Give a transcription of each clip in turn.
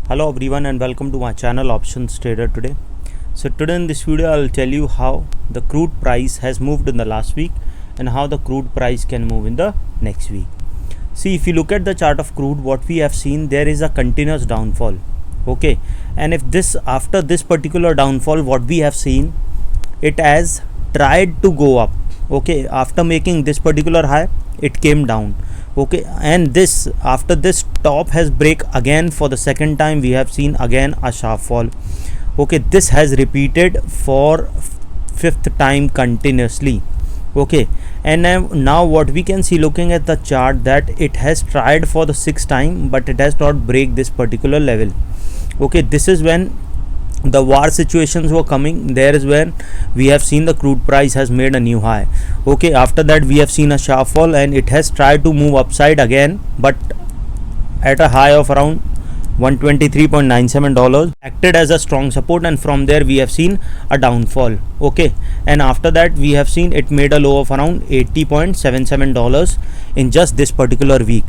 Hello everyone and welcome to my channel Options Trader Today. So today in this video I'll tell you how the crude price has moved in the last week and how the crude price can move in the next week. See, if you look at the chart of crude, what we have seen, there is a continuous downfall. Okay, and if this after this particular downfall, what we have seen, it has tried to go up. Okay, after making this particular high, it came down. Okay, and this after this top has break again for the second time, we have seen again a sharp fall. Okay, this has repeated for fifth time continuously. Okay, and now what we can see looking at the chart, that it has tried for the sixth time but it has not break this particular level. Okay, this is when the war situations were coming. There is when we have seen the crude price has made a new high. Okay, after that we have seen a sharp fall and it has tried to move upside again, but at a high of around $123.97, acted as a strong support, and from there we have seen a downfall. Okay, and after that we have seen it made a low of around $80.77 in just this particular week.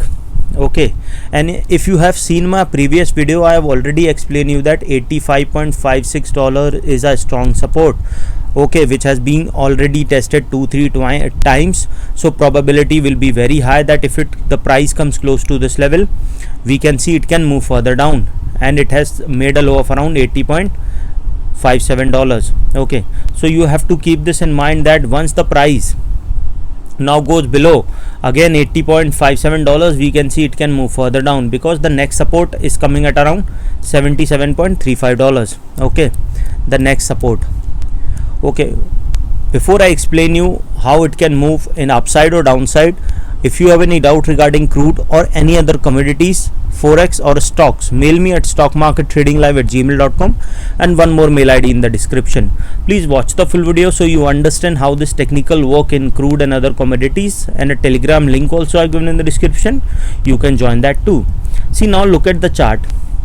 Okay, and if you have seen my previous video, I have already explained you that $85.56 is a strong support. Okay, which has been already tested 2-3 times, so probability will be very high that if the price comes close to this level, we can see it can move further down, and it has made a low of around $80.57. Okay, so you have to keep this in mind that once the price now goes below again $80.57, we can see it can move further down, because the next support is coming at around $77.35. okay, the next support. Okay, before I explain you how it can move in upside or downside, if you have any doubt regarding crude or any other commodities, forex or stocks, mail me at stockmarkettradinglive@gmail.com, and one more mail ID in the description. Please watch the full video so you understand how this technical work in crude and other commodities, and a telegram link also I given in the description. You can join that too. See, now look at the chart.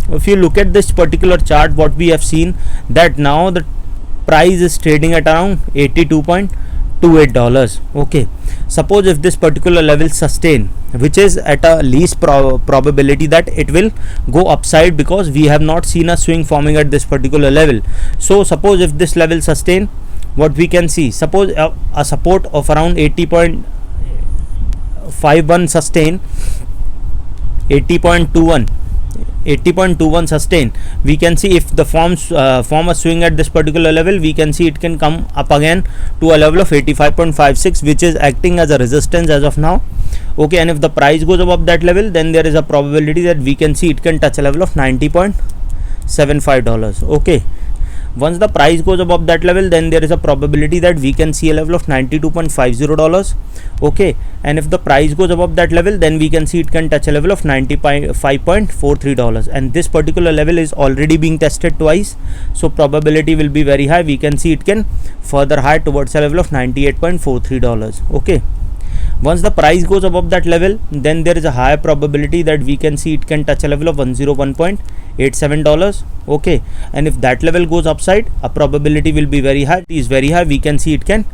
If you look at this particular chart, what we have seen, that now the price is trading at around $82.28. okay, suppose if this particular level sustain, which is at a least probability that it will go upside, because we have not seen a swing forming at this particular level. So suppose if this level sustain, what we can see, suppose a support of around 80.51 sustain, 80.21 sustain, we can see if the form a swing at this particular level, we can see it can come up again to a level of 85.56, which is acting as a resistance as of now. Okay, and if the price goes above that level, then there is a probability that we can see it can touch a level of $90.75. okay, once the price goes above that level, then there is a probability that we can see a level of $92.50. okay, and if the price goes above that level, then we can see it can touch a level of $95.43, and this particular level is already being tested twice, so probability will be very high. We can see it can further high towards a level of $98.43. okay, once the price goes above that level, then there is a higher probability that we can see it can touch a level of $101.87. okay, and if that level goes upside, a probability will be very high. It is very high. We can see it can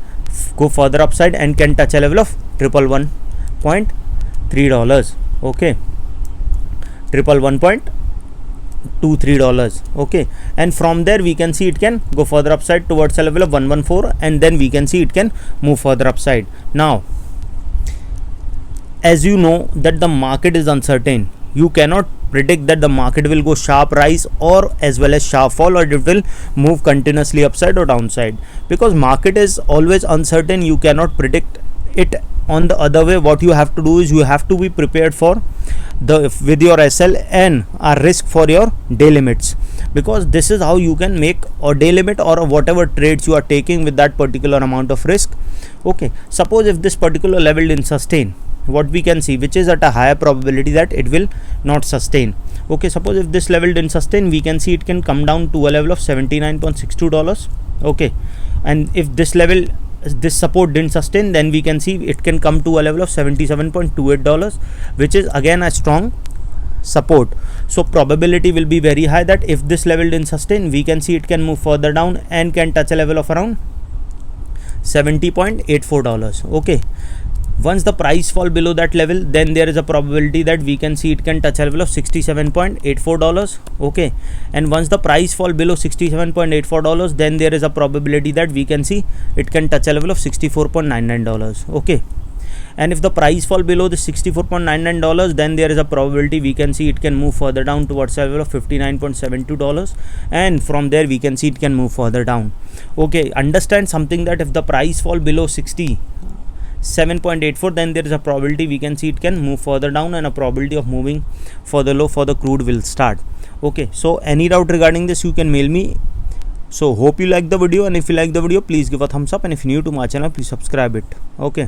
go further upside and can touch a level of $111.3. okay, $111.23. okay, and from there we can see it can go further upside towards a level of 114, and then we can see it can move further upside. Now, as you know that the market is uncertain, you cannot predict that the market will go sharp rise or as well as sharp fall, or it will move continuously upside or downside, because market is always uncertain. You cannot predict it. On the other way, what you have to do is you have to be prepared for with your SL and a risk for your day limits, because this is how you can make a day limit or whatever trades you are taking with that particular amount of risk. Okay, suppose if this particular level didn't sustain, what we can see, which is at a higher probability that it will not sustain. Okay, suppose if this level didn't sustain, we can see it can come down to a level of $79.62. okay, and if this support didn't sustain, then we can see it can come to a level of $77.28, which is again a strong support. So probability will be very high that if this level didn't sustain, we can see it can move further down and can touch a level of around $70.84. okay, Once the price fall below that level, then there is a probability that we can see it can touch a level of $67.84. Okay, and once the price fall below $67.84, then there is a probability that we can see it can touch a level of $64.99. Okay, and if the price fall below the $64.99, then there is a probability we can see it can move further down towards a level of $59.72, and from there we can see it can move further down. Okay, understand something, that if the price fall below 67.84, then there is a probability we can see it can move further down, and a probability of moving further low for the crude will start. Okay, so any doubt regarding this, you can mail me. So hope you like the video, and if you like the video, please give a thumbs up, and if you're new to my channel, please subscribe it. Okay.